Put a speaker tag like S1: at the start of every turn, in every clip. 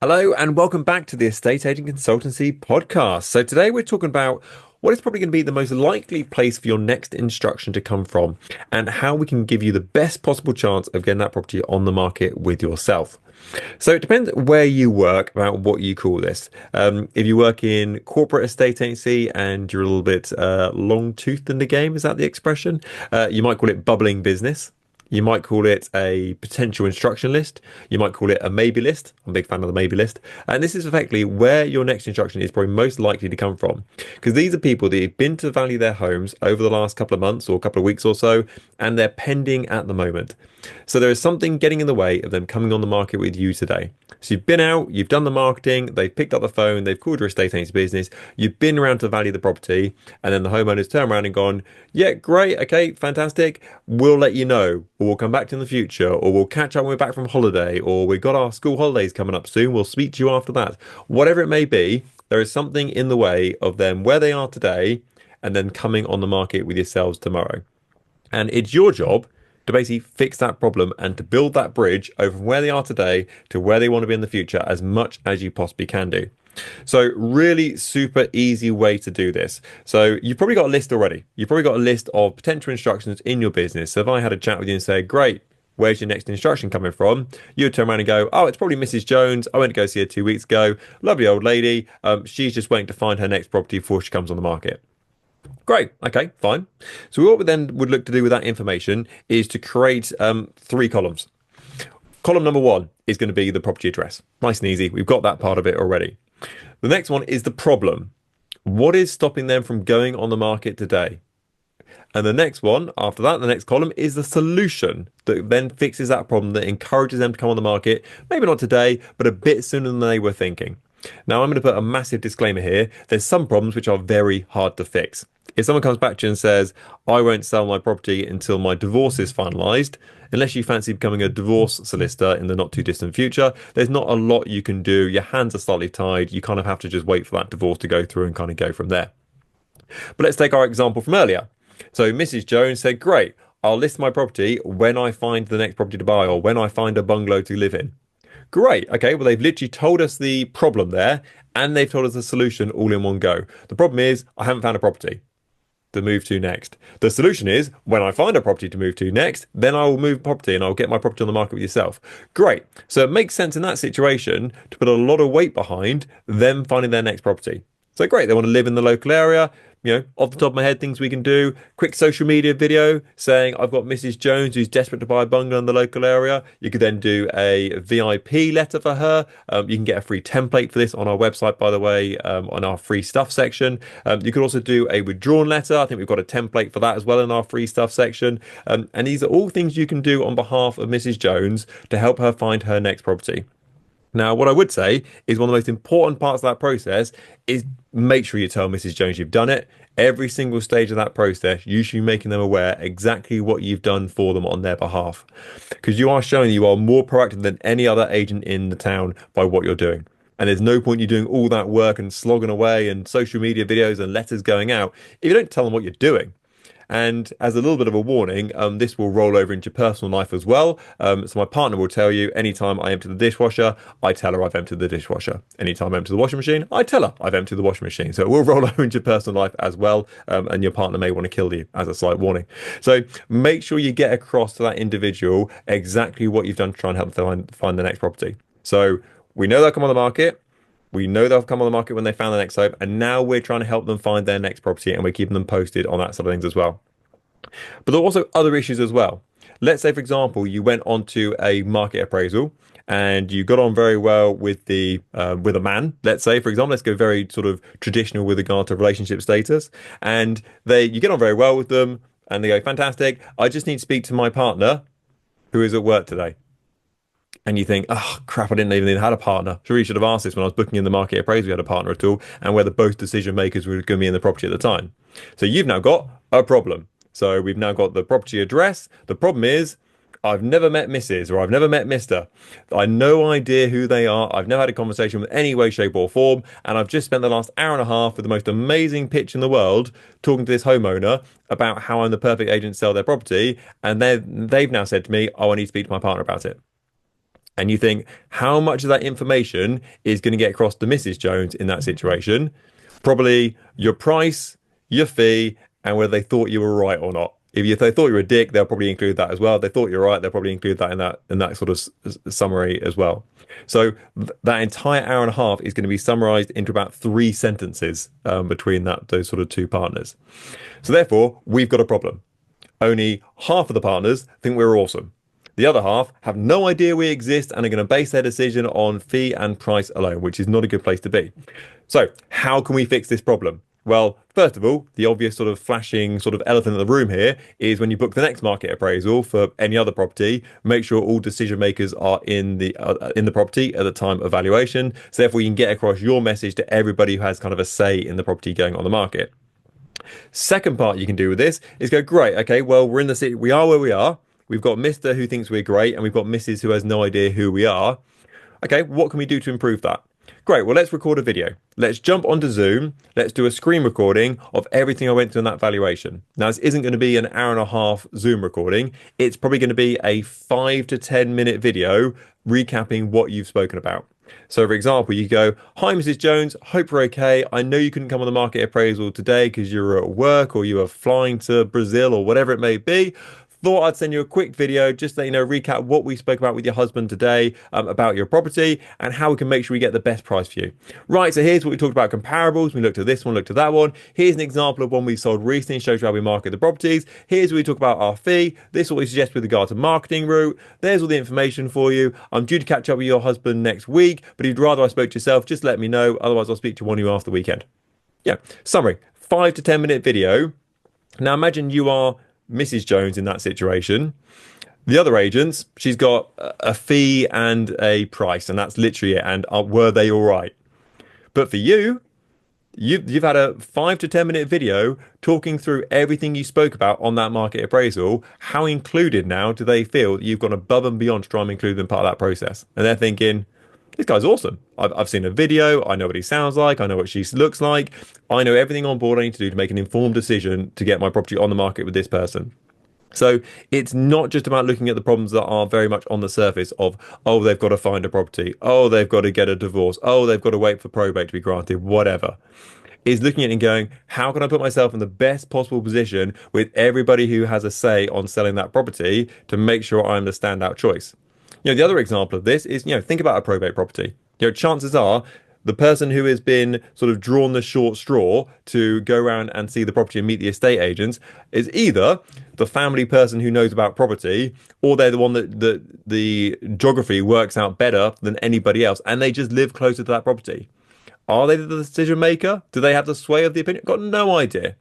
S1: Hello and welcome back to the Estate Agent Consultancy podcast. So today we're talking about what is probably going to be the most likely place for your next instruction to come from and how we can give you the best possible chance of getting that property on the market with yourself. So it depends where you work about what you call this. If you work in corporate estate agency and you're a little bit long-toothed in the game, is that the expression? You might call it bubbling business. You might call it a potential instruction list. You might call it a maybe list. I'm a big fan of the maybe list. And this is effectively where your next instruction is probably most likely to come from. Because these are people that have been to value their homes over the last couple of months or a couple of weeks or so, and they're pending at the moment. So there is something getting in the way of them coming on the market with you today. So you've been out, you've done the marketing, they've picked up the phone, they've called your estate agent's business, you've been around to value the property, and then the homeowners turn around and gone, yeah, great, okay, fantastic. We'll let you know, or we'll come back to you in the future, or we'll catch up when we're back from holiday, or we've got our school holidays coming up soon, we'll speak to you after that. Whatever it may be, there is something in the way of them where they are today and then coming on the market with yourselves tomorrow. And it's your job to basically fix that problem and to build that bridge over from where they are today to where they want to be in the future as much as you possibly can do. So really super easy way to do this. So you've probably got a list already. You've probably got a list of potential instructions in your business. So if I had a chat with you and say, great, where's your next instruction coming from? You would turn around and go, oh, it's probably Mrs. Jones. I went to go see her 2 weeks ago. Lovely old lady. She's just waiting to find her next property before she comes on the market. Great. Okay, fine. So what we then would look to do with that information is to create three columns. Column number one is going to be the property address. Nice and easy. We've got that part of it already. The next one is the problem. What is stopping them from going on the market today? And the next one, after that, the next column is the solution that then fixes that problem, that encourages them to come on the market, maybe not today, but a bit sooner than they were thinking. Now, I'm going to put a massive disclaimer here. There's some problems which are very hard to fix. If someone comes back to you and says, I won't sell my property until my divorce is finalised, unless you fancy becoming a divorce solicitor in the not too distant future, there's not a lot you can do. Your hands are slightly tied. You kind of have to just wait for that divorce to go through and kind of go from there. But let's take our example from earlier. So Mrs. Jones said, great, I'll list my property when I find the next property to buy or when I find a bungalow to live in. Great. Okay. Well, they've literally told us the problem there and they've told us the solution all in one go. The problem is I haven't found a property to move to next. The solution is when I find a property to move to next, then I will move property and I'll get my property on the market with yourself. Great. So it makes sense in that situation to put a lot of weight behind them finding their next property. So great. They want to live in the local area. Off the top of my head, things we can do. Quick social media video saying, I've got Mrs. Jones who's desperate to buy a bungalow in the local area. You could then do a VIP letter for her. You can get a free template for this on our website, by the way, on our free stuff section. You could also do a withdrawn letter. I think we've got a template for that as well in our free stuff section. And these are all things you can do on behalf of Mrs. Jones to help her find her next property. Now, what I would say is one of the most important parts of that process is make sure you tell Mrs. Jones you've done it. Every single stage of that process, you should be making them aware exactly what you've done for them on their behalf. Because you are showing you are more proactive than any other agent in the town by what you're doing. And there's no point you doing all that work and slogging away and social media videos and letters going out if you don't tell them what you're doing. And as a little bit of a warning, this will roll over into your personal life as well. So my partner will tell you anytime I empty the dishwasher, I tell her I've emptied the dishwasher. Anytime I empty the washing machine, I tell her I've emptied the washing machine. So it will roll over into your personal life as well. And your partner may want to kill you as a slight warning. So make sure you get across to that individual exactly what you've done to try and help them find the next property. So we know they'll come on the market. We know they'll come on the market when they found the next home, and now we're trying to help them find their next property, and we're keeping them posted on that sort of things as well. But there are also other issues as well. Let's say, for example, you went onto a market appraisal and you got on very well with with a man. Let's say, for example, let's go very sort of traditional with regard to relationship status, and you get on very well with them, and they go, fantastic. I just need to speak to my partner, who is at work today. And you think, oh crap, I didn't even have a partner. Sure, you should have asked this when I was booking in the market appraisal. We had a partner at all, and whether both decision makers were going to be in the property at the time. So you've now got a problem. So we've now got the property address. The problem is, I've never met Mrs. or I've never met Mr. I no idea who they are. I've never had a conversation with any way, shape, or form, and I've just spent the last hour and a half with the most amazing pitch in the world talking to this homeowner about how I'm the perfect agent to sell their property, and they've now said to me, "Oh, I need to speak to my partner about it." And you think, how much of that information is going to get across to Mrs. Jones in that situation? Probably your price, your fee, and whether they thought you were right or not. If they thought you were a dick, they'll probably include that as well. If they thought you're right, they'll probably include that in that sort of summary as well. So that entire hour and a half is going to be summarized into about 3 sentences between those sort of two partners. So therefore, we've got a problem. Only half of the partners think we're awesome. The other half have no idea we exist and are going to base their decision on fee and price alone, which is not a good place to be. So how can we fix this problem? Well, first of all, the obvious sort of flashing sort of elephant in the room here is when you book the next market appraisal for any other property, make sure all decision makers are in the property at the time of valuation. So therefore, you can get across your message to everybody who has kind of a say in the property going on the market. Second part you can do with this is go, great, okay, well, we're in the city, we are where we are. We've got Mr. who thinks we're great, and we've got Mrs. who has no idea who we are. Okay, what can we do to improve that? Great, well, let's record a video. Let's jump onto Zoom. Let's do a screen recording of everything I went through in that valuation. Now, this isn't going to be an hour and a half Zoom recording. It's probably going to be a 5 to 10 minute video recapping what you've spoken about. So, for example, you go, hi, Mrs. Jones, hope you're okay. I know you couldn't come on the market appraisal today because you were at work or you were flying to Brazil or whatever it may be. Thought I'd send you a quick video just to let you know, recap what we spoke about with your husband today about your property and how we can make sure we get the best price for you. Right, so here's what we talked about comparables. We looked at this one, looked at that one. Here's an example of one we sold recently, shows you how we market the properties. Here's where we talk about our fee. This is what we suggest with regard to marketing route. There's all the information for you. I'm due to catch up with your husband next week, but if you'd rather I spoke to yourself, just let me know. Otherwise, I'll speak to one of you after the weekend. Yeah, summary, 5 to 10 minute video. Now imagine you are Mrs. Jones in that situation. The other agents, she's got a fee and a price, and that's literally it. And were they all right? But for you've had a 5 to 10 minute video talking through everything you spoke about on that market appraisal. How included now do they feel that you've gone above and beyond to try and include them part of that process? And they're thinking, this guy's awesome. I've seen a video. I know what he sounds like. I know what she looks like. I know everything on board I need to do to make an informed decision to get my property on the market with this person. So it's not just about looking at the problems that are very much on the surface of, oh, they've got to find a property. Oh, they've got to get a divorce. Oh, they've got to wait for probate to be granted, whatever. Is looking at it and going, how can I put myself in the best possible position with everybody who has a say on selling that property to make sure I'm the standout choice? The other example of this is, think about a probate property. Chances are the person who has been sort of drawn the short straw to go around and see the property and meet the estate agents is either the family person who knows about property, or they're the one that the geography works out better than anybody else, and they just live closer to that property. Are they the decision maker? Do they have the sway of the opinion? Got no idea.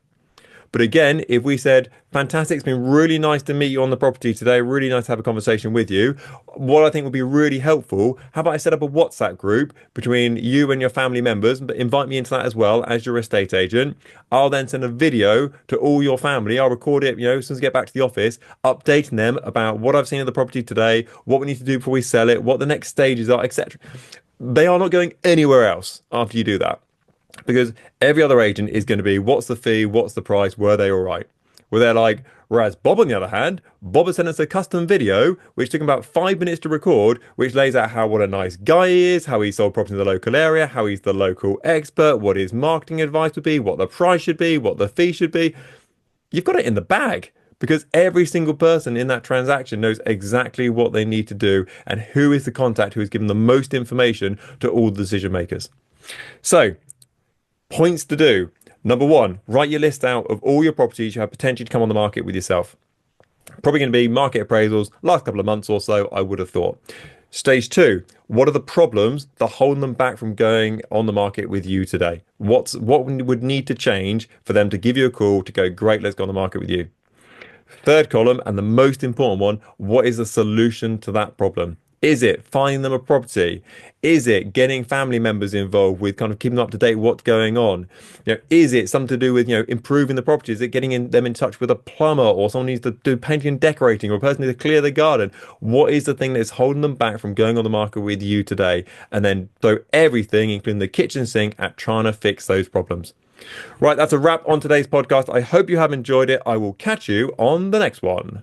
S1: But again, if we said, fantastic, it's been really nice to meet you on the property today, really nice to have a conversation with you. What I think would be really helpful, how about I set up a WhatsApp group between you and your family members, but invite me into that as well as your estate agent. I'll then send a video to all your family. I'll record it, as soon as I get back to the office, updating them about what I've seen of the property today, what we need to do before we sell it, what the next stages are, etc. They are not going anywhere else after you do that. Because every other agent is going to be, what's the fee? What's the price? Were they all right? Were they like, whereas Bob, on the other hand, Bob has sent us a custom video, which took him about 5 minutes to record, which lays out what a nice guy he is, how he sold property in the local area, how he's the local expert, what his marketing advice would be, what the price should be, what the fee should be. You've got it in the bag because every single person in that transaction knows exactly what they need to do and who is the contact who has given the most information to all the decision makers. So, points to do. Number 1, write your list out of all your properties you have potentially to come on the market with yourself. Probably going to be market appraisals last couple of months or so, I would have thought. Stage 2, what are the problems that hold them back from going on the market with you today? What would need to change for them to give you a call to go, great, let's go on the market with you? Third column, and the most important one, what is the solution to that problem? Is it finding them a property? Is it getting family members involved with kind of keeping up to date what's going on? Is it something to do with, improving the property? Is it getting them in touch with a plumber, or someone needs to do painting and decorating, or a person needs to clear the garden? What is the thing that's holding them back from going on the market with you today? And then throw everything, including the kitchen sink, at trying to fix those problems. Right, that's a wrap on today's podcast. I hope you have enjoyed it. I will catch you on the next one.